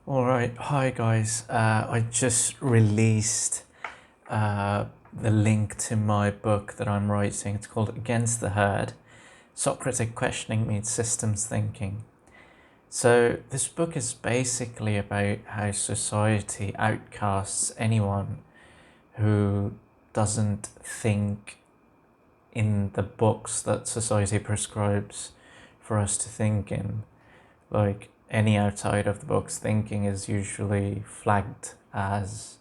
Alright, hi guys. I just released the link to my book that I'm writing. It's called Against the Herd, Socratic Questioning Meets Systems Thinking. So this book is basically about how society outcasts anyone who doesn't think in the box that society prescribes for us to think in. Like, any outside of the box thinking is usually flagged as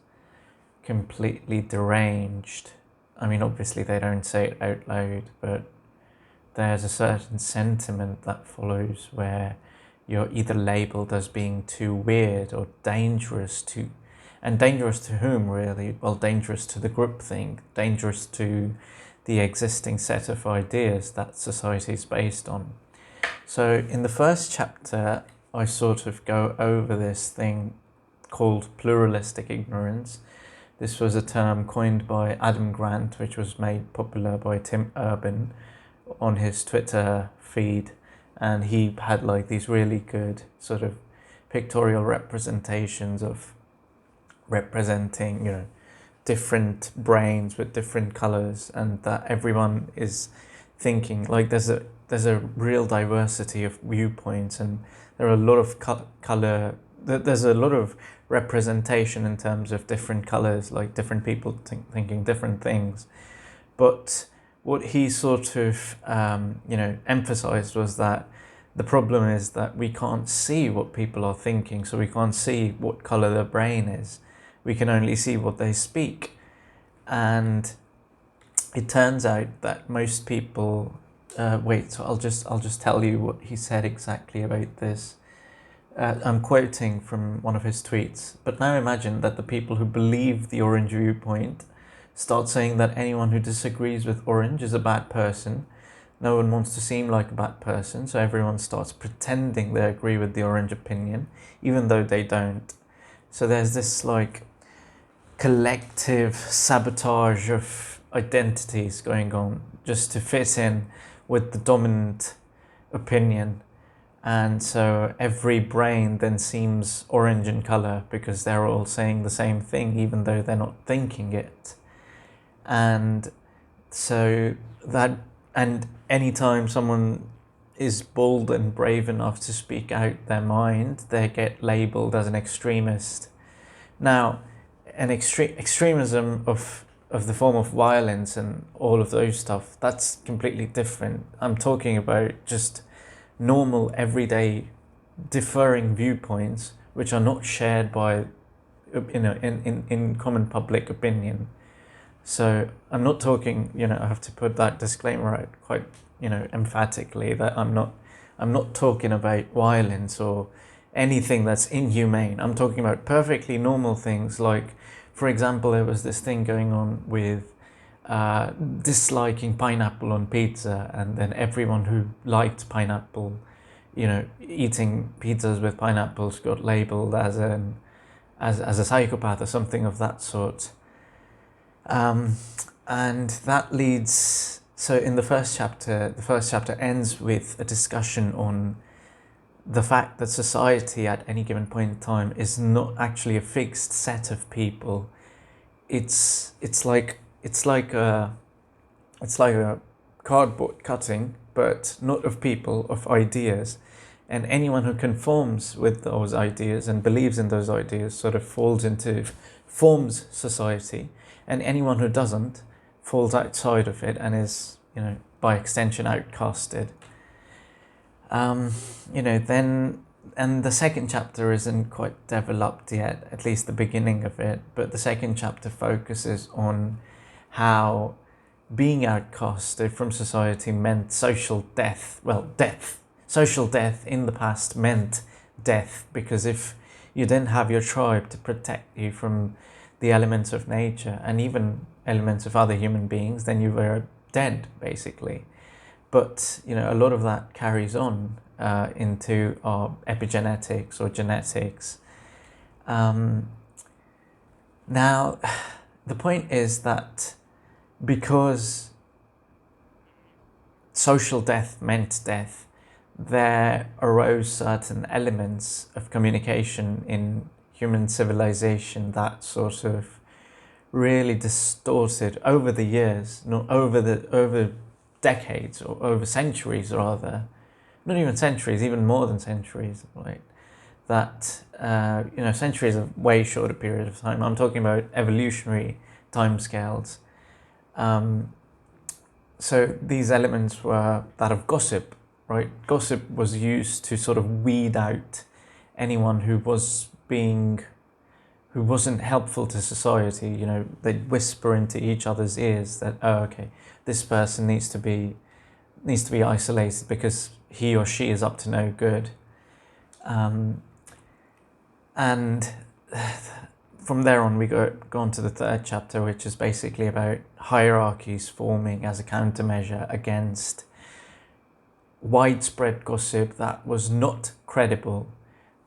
completely deranged. I mean, obviously they don't say it out loud, but there's a certain sentiment that follows where you're either labelled as being too weird or dangerous to, and dangerous to whom really? Well, dangerous to the groupthink, dangerous to the existing set of ideas that society is based on. So in the first chapter, I sort of go over this thing called pluralistic ignorance. This was a term coined by Adam Grant, which was made popular by Tim Urban on his Twitter feed. And he had like these really good sort of pictorial representations of representing, different brains with different colors, and that everyone is thinking like there's a real diversity of viewpoints, and there are a lot of color. There's a lot of representation in terms of different colors, like different people thinking different things. But what he sort of emphasized was that the problem is that we can't see what people are thinking, so we can't see what color their brain is. We can only see what they speak. And it turns out that most people so I'll just tell you what he said exactly about this. I'm quoting from one of his tweets. But now imagine that the people who believe the orange viewpoint start saying that anyone who disagrees with orange is a bad person. No one wants to seem like a bad person, so everyone starts pretending they agree with the orange opinion, even though they don't. So there's this like collective sabotage of identities going on just to fit in with the dominant opinion. And so every brain then seems orange in color because they're all saying the same thing, even though they're not thinking it. And so that, and anytime someone is bold and brave enough to speak out their mind, they get labeled as an extremist. Now, an extremism of the form of violence and all of those stuff, that's completely different. I'm talking about just normal, everyday, differing viewpoints which are not shared by, in common public opinion. So I'm not talking, I have to put that disclaimer out quite, emphatically, that I'm not talking about violence or anything that's inhumane. I'm talking about perfectly normal things, like, for example, there was this thing going on with disliking pineapple on pizza, and then everyone who liked pineapple, eating pizzas with pineapples got labeled as a psychopath or something of that sort. And that leads, so in the first chapter ends with a discussion on the fact that society at any given point in time is not actually a fixed set of people. It's like a cardboard cutting, but not of people, of ideas. And anyone who conforms with those ideas and believes in those ideas sort of forms society. And anyone who doesn't falls outside of it and is, by extension, outcasted. Then, and the second chapter isn't quite developed yet, at least the beginning of it, but the second chapter focuses on how being outcasted from society meant social death. Well, social death in the past meant death, because if you didn't have your tribe to protect you from the elements of nature and even elements of other human beings, then you were dead, basically. But, a lot of that carries on into our epigenetics or genetics. Now, the point is that because social death meant death, there arose certain elements of communication in human civilization that sort of really distorted over the years, not over decades or over centuries rather, not even centuries, even more than centuries, right? That centuries are way shorter period of time. I'm talking about evolutionary timescales. So these elements were that of gossip, right? Gossip was used to sort of weed out anyone who wasn't helpful to society. You know, they'd whisper into each other's ears that, oh, okay, this person needs to be isolated because he or she is up to no good. And from there on, we go on to the third chapter, which is basically about hierarchies forming as a countermeasure against widespread gossip that was not credible.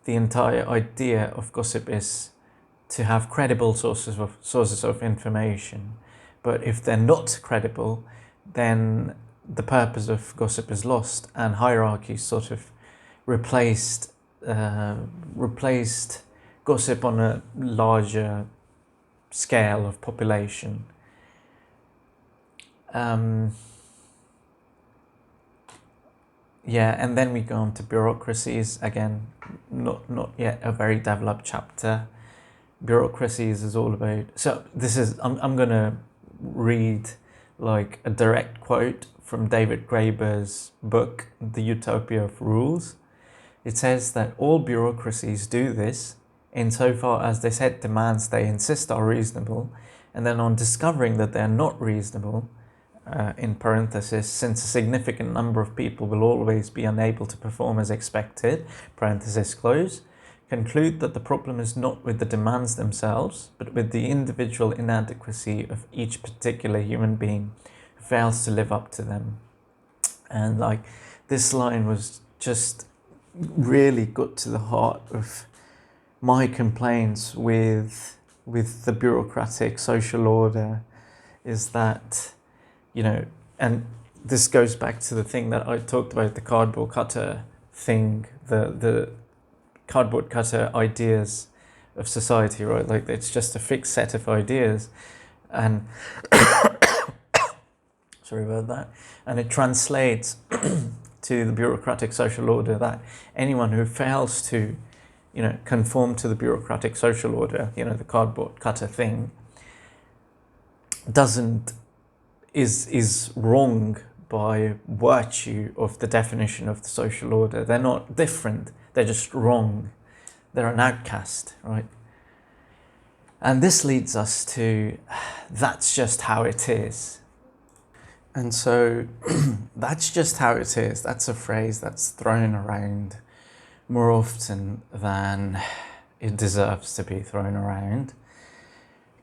The entire idea of gossip is to have credible sources of information, but if they're not credible, then the purpose of gossip is lost, and hierarchies sort of replaced gossip on a larger scale of population. And then we go on to bureaucracies. Again, not yet a very developed chapter. Bureaucracies is all about. So this is I'm gonna read like a direct quote from David Graeber's book, The Utopia of Rules. It says that all bureaucracies do this insofar as they set demands they insist are reasonable, and then on discovering that they are not reasonable, in parenthesis, since a significant number of people will always be unable to perform as expected, parenthesis close, conclude that the problem is not with the demands themselves, but with the individual inadequacy of each particular human being who fails to live up to them. And like, this line was just really got to the heart of my complaints with the bureaucratic social order, is that, you know, and this goes back to the thing that I talked about, the cardboard cutter thing, the cardboard cutter ideas of society, right? Like, it's just a fixed set of ideas, and sorry about that, and it translates to the bureaucratic social order that anyone who fails to, you know, conform to the bureaucratic social order, you know, the cardboard cutter thing, is wrong by virtue of the definition of the social order. They're not different, they're just wrong. They're an outcast, right? And this leads us to, that's just how it is. And so that's just how it is. That's a phrase that's thrown around more often than it deserves to be thrown around.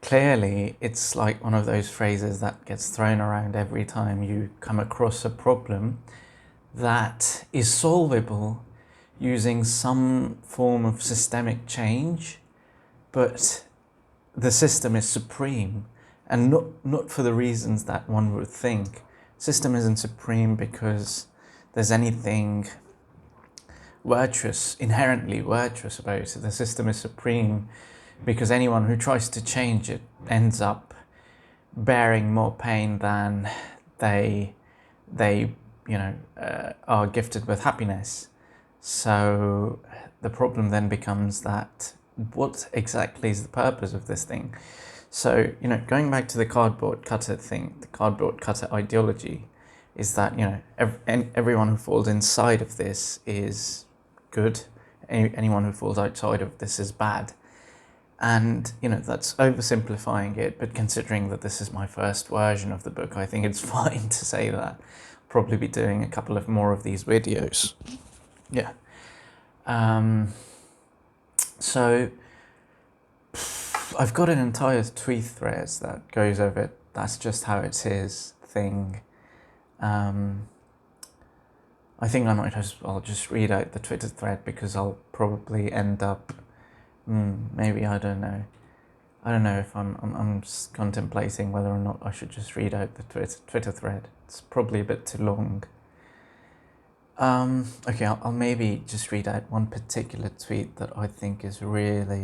Clearly, it's like one of those phrases that gets thrown around every time you come across a problem that is solvable using some form of systemic change, but the system is supreme, and not for the reasons that one would think. System isn't supreme because there's anything virtuous, inherently virtuous about it. The system is supreme because anyone who tries to change it ends up bearing more pain than they are gifted with happiness. So the problem then becomes that, what exactly is the purpose of this thing? So, you know, going back to the cardboard cutter thing, the cardboard cutter ideology is that, you know, everyone who falls inside of this is good. Anyone who falls outside of this is bad. And, you know, that's oversimplifying it, but considering that this is my first version of the book, I think it's fine to say that. I'll probably be doing a couple of more of these videos. Yeah. So I've got an entire tweet thread that goes over it. That's just how it is thing. I think I might as well just read out the Twitter thread, because I'll probably end up, maybe, I don't know if I'm just contemplating whether or not I should just read out the Twitter thread. It's probably a bit too long. Okay, I'll maybe just read out one particular tweet that I think is really